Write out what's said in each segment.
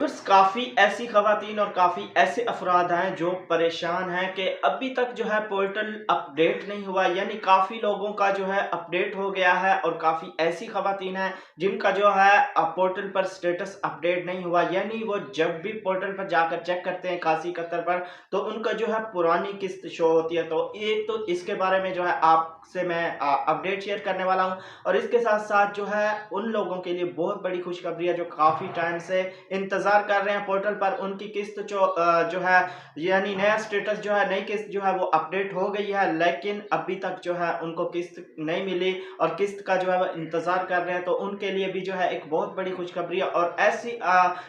बस काफ़ी ऐसी ख़वातीन और काफ़ी ऐसे अफ़राद हैं जो परेशान हैं कि अभी तक जो है पोर्टल अपडेट नहीं हुआ, यानी काफ़ी लोगों का जो है अपडेट हो गया है और काफ़ी ऐसी ख़वातीन हैं जिनका जो है पोर्टल पर स्टेटस अपडेट नहीं हुआ। यानी वो जब भी पोर्टल पर जाकर चेक करते हैं खासी कतर पर, तो उनका जो है पुरानी किस्त शो होती है। तो एक तो इसके बारे में जो है आपसे मैं अपडेट शेयर करने वाला हूँ, और इसके साथ साथ जो है उन लोगों के लिए बहुत बड़ी खुशखबरी है जो काफ़ी टाइम से इंतजार कर रहे हैं पोर्टल पर। उनकी किस्त जो है, यानी नया स्टेटस जो है, नई किस्त जो है वो अपडेट हो गई है, लेकिन अभी तक जो है उनको किस्त नहीं मिली और किस्त का जो है वो इंतजार कर रहे हैं। तो उनके लिए भी जो है एक बहुत बड़ी खुशखबरी है। और ऐसी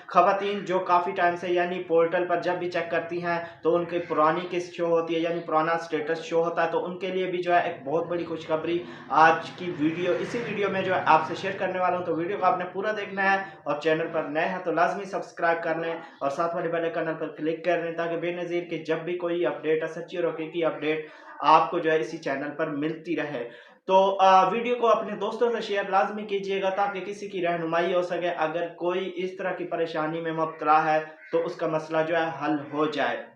खवातीन जो काफ़ी टाइम से यानी पोर्टल पर जब भी चेक करती हैं तो उनकी पुरानी किस्त शो होती है, यानी पुराना स्टेटस शो होता है, तो उनके लिए भी जो है एक बहुत बड़ी खुशखबरी आज की इसी वीडियो में जो है आपसे शेयर करने वाला हूं। तो वीडियो को आपने पूरा देखना है, और चैनल पर नए हैं तो लाजमी सब्सक्राइब कर लें और साथ वाले बेल आइकन पर क्लिक कर लें, ताकि बेनज़ीर की जब भी कोई अपडेट है, सच्ची और हकीकी अपडेट, आपको जो है इसी चैनल पर मिलती रहे। तो वीडियो को अपने दोस्तों से शेयर लाजमी कीजिएगा ताकि किसी की रहनुमाई हो सके। अगर कोई इस तरह की परेशानी में मुब्तला है तो उसका मसला जो है हल हो जाए।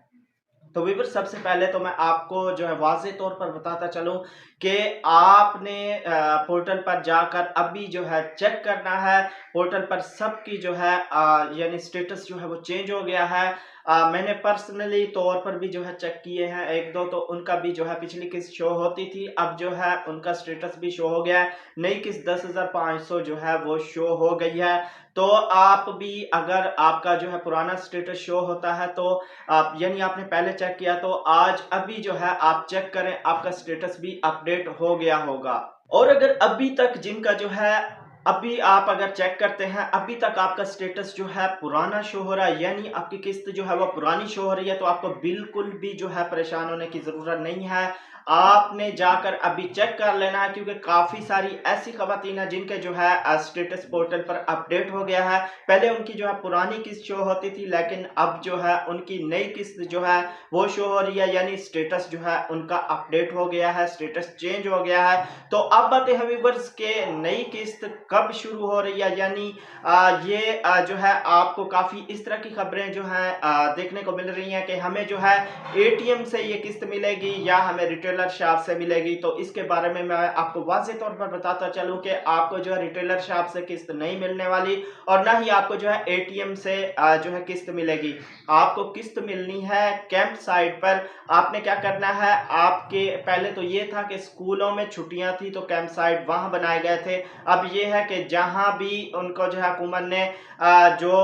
तो व्यूअर्स, सबसे पहले तो मैं आपको जो है वाज़ेह तौर पर बताता चलूँ कि आपने पोर्टल पर जाकर अभी जो है चेक करना है। पोर्टल पर सबकी जो है यानी स्टेटस जो है वो चेंज हो गया है। मैंने पर्सनली तौर पर भी जो है चेक किए हैं 1-2, तो उनका भी जो है पिछली किस्त शो होती थी, अब जो है उनका स्टेटस भी शो हो गया है। नई किस्त 10,500 जो है वो शो हो गई है। तो आप भी, अगर आपका जो है पुराना स्टेटस शो होता है तो आप, यानी आपने पहले चेक किया, तो आज अभी जो है आप चेक करें, आपका स्टेटस भी अपडेट हो गया होगा। और अगर अभी तक जिनका जो है, अभी आप अगर चेक करते हैं अभी तक आपका स्टेटस जो है पुराना शो हो रहा है, यानी आपकी किस्त जो है वो पुरानी शो हो रही है, तो आपको बिल्कुल भी जो है परेशान होने की जरूरत नहीं है। आपने जाकर अभी चेक कर लेना है, क्योंकि काफी सारी ऐसी खवातीन है जिनके जो है स्टेटस पोर्टल पर अपडेट हो गया है। पहले उनकी जो है पुरानी किस्त शो होती थी, लेकिन अब जो है उनकी नई किस्त जो है वो शो हो रही है, यानी स्टेटस जो है उनका अपडेट हो गया है, स्टेटस चेंज हो गया है। तो अब बात है व्यूअर्स के नई किस्त कब शुरू हो रही है, यानी ये जो है आपको काफी इस तरह की खबरें जो हैं देखने को मिल रही हैं कि हमें जो है एटीएम से ये किस्त मिलेगी या हमें रिटेलर शॉप से मिलेगी। तो इसके बारे में मैं आपको वाज़ेह तौर पर बताता चलूं कि आपको जो है रिटेलर शॉप से किस्त नहीं मिलने वाली, और ना ही आपको जो है एटीएम से जो है किस्त मिलेगी। आपको किस्त मिलनी है कैंप साइट पर। आपने क्या करना है, आपके पहले तो ये था कि स्कूलों में छुट्टियां थी तो कैंप साइट वहां बनाए गए थे। अब ये है कि जहां भी उनको जो है हुकूमत ने जो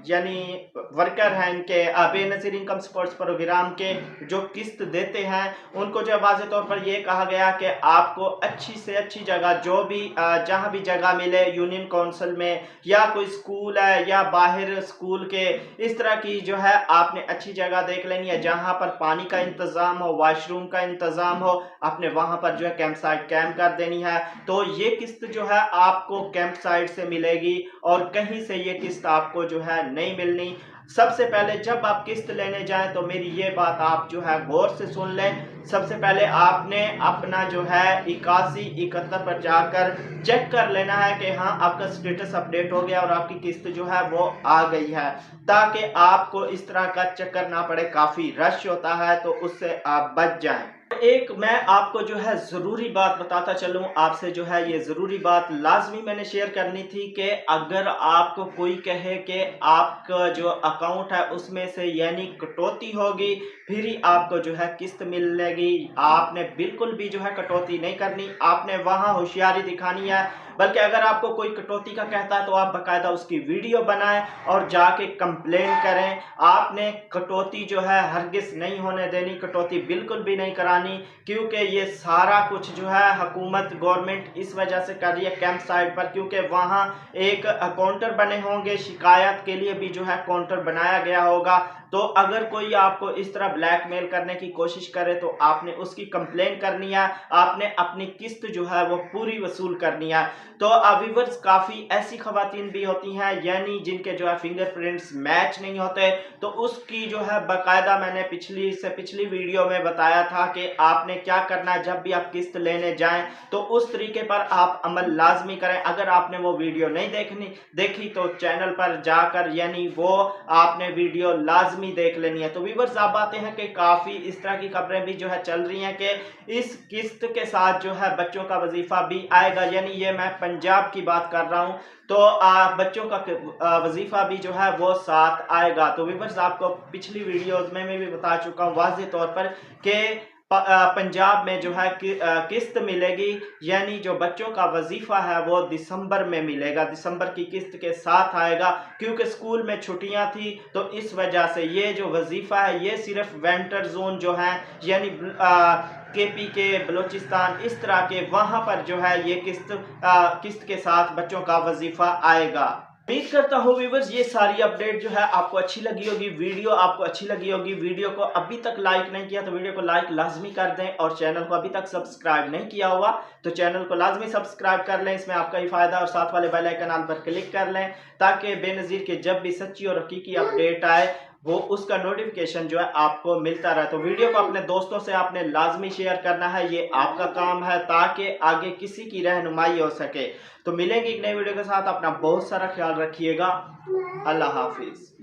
यानी वर्कर हैं इनके बेनज़ीर इनकम सपोर्ट्स प्रोग्राम के जो किस्त देते हैं, उनको जो वाज़ेह तौर पर यह कहा गया कि आपको अच्छी से अच्छी जगह, जो भी जहां भी जगह मिले, यूनियन काउंसिल में या कोई स्कूल है या बाहर स्कूल के, इस तरह की जो है आपने अच्छी जगह देख लेनी है जहां पर पानी का इंतजाम हो, वॉशरूम का इंतजाम हो। आपने वहां पर जो है कैंप साइट कैंप कर देनी है। तो ये किस्त जो है आपको कैंप साइट से मिलेगी और कहीं से ये किस्त आपको जो है नहीं मिलनी। सबसे पहले जब आप किस्त लेने जाएं तो मेरी ये बात आप जो है गौर से सुन लें। सबसे पहले आपने अपना जो है 8171 पर जाकर चेक कर लेना है कि हाँ, आपका स्टेटस अपडेट हो गया और आपकी किस्त जो है वो आ गई है, ताकि आपको इस तरह का चक्कर ना पड़े। काफी रश होता है तो उससे आप बच जाएं। एक मैं आपको जो है ज़रूरी बात बताता चलूँ, आपसे जो है ये ज़रूरी बात लाज़मी मैंने शेयर करनी थी कि अगर आपको कोई कहे कि आपका जो अकाउंट है उसमें से यानी कटौती होगी फिर ही आपको जो है किस्त मिलेगी, आपने बिल्कुल भी जो है कटौती नहीं करनी। आपने वहाँ होशियारी दिखानी है, बल्कि अगर आपको कोई कटौती का कहता है तो आप बाकायदा उसकी वीडियो बनाएं और जाके कंप्लेन करें। आपने कटौती जो है हरगिज़ नहीं होने देनी, कटौती बिल्कुल भी नहीं करानी, क्योंकि ये सारा कुछ जो है हुकूमत गवर्नमेंट इस वजह से कर रही है कैंप साइट पर, क्योंकि वहाँ एक काउंटर बने होंगे, शिकायत के लिए भी जो है काउंटर बनाया गया होगा। तो अगर कोई आपको इस तरह ब्लैकमेल करने की कोशिश करे तो आपने उसकी कंप्लेन करनी है, आपने अपनी किस्त जो है वो पूरी वसूल करनी है। तो व्यूअर्स काफ़ी ऐसी खवातीन भी होती हैं यानी जिनके जो है फिंगरप्रिंट्स मैच नहीं होते, तो उसकी जो है बाकायदा मैंने पिछली वीडियो में बताया था कि आपने क्या करना है जब भी आप किस्त लेने जाएं, तो उस तरीके पर आप अमल लाजमी करें। अगर आपने वो वीडियो नहीं देखी तो चैनल पर जाकर यानी वो आपने वीडियो लाजमी देख लेनी है। तो व्यूअर्स आप आते हैं कि काफ़ी इस तरह की खबरें भी जो है चल रही हैं कि इस किस्त के साथ जो है बच्चों का वजीफा भी आएगा, यानी ये मैं पंजाब की बात कर रहा हूं, तो बच्चों का वजीफा भी जो है वो साथ आएगा। तो व्यूअर्स आपको पिछली वीडियोस में मैं भी बता चुका हूं वाज़ेह तौर पर कि पंजाब में जो है किस्त मिलेगी, यानी जो बच्चों का वजीफा है वो दिसंबर में मिलेगा, दिसंबर की किस्त के साथ आएगा। क्योंकि स्कूल में छुट्टियां थी तो इस वजह से ये जो वजीफा है ये सिर्फ वेंटर जोन जो है यानी केपी के बलूचिस्तान इस तरह के वहां पर जो है ये किस्त के साथ बच्चों का वजीफा आएगा। उम्मीद करता हूँ व्यूअर्स ये सारी अपडेट जो है आपको अच्छी लगी होगी, वीडियो आपको अच्छी लगी होगी। वीडियो को अभी तक लाइक नहीं किया तो वीडियो को लाइक लाजमी कर दें, और चैनल को अभी तक सब्सक्राइब नहीं किया हुआ तो चैनल को लाजमी सब्सक्राइब कर लें, इसमें आपका ही फायदा। और साथ वाले बेल आइकन पर क्लिक कर लें ताकि बेनज़ीर के जब भी सच्ची और हकीकी अपडेट आए वो उसका नोटिफिकेशन जो है आपको मिलता रहे। तो वीडियो को अपने दोस्तों से आपने लाजमी शेयर करना है, ये आपका काम है ताकि आगे किसी की रहनुमाई हो सके। तो मिलेंगे एक नई वीडियो के साथ, अपना बहुत सारा ख्याल रखिएगा। अल्लाह हाफिज।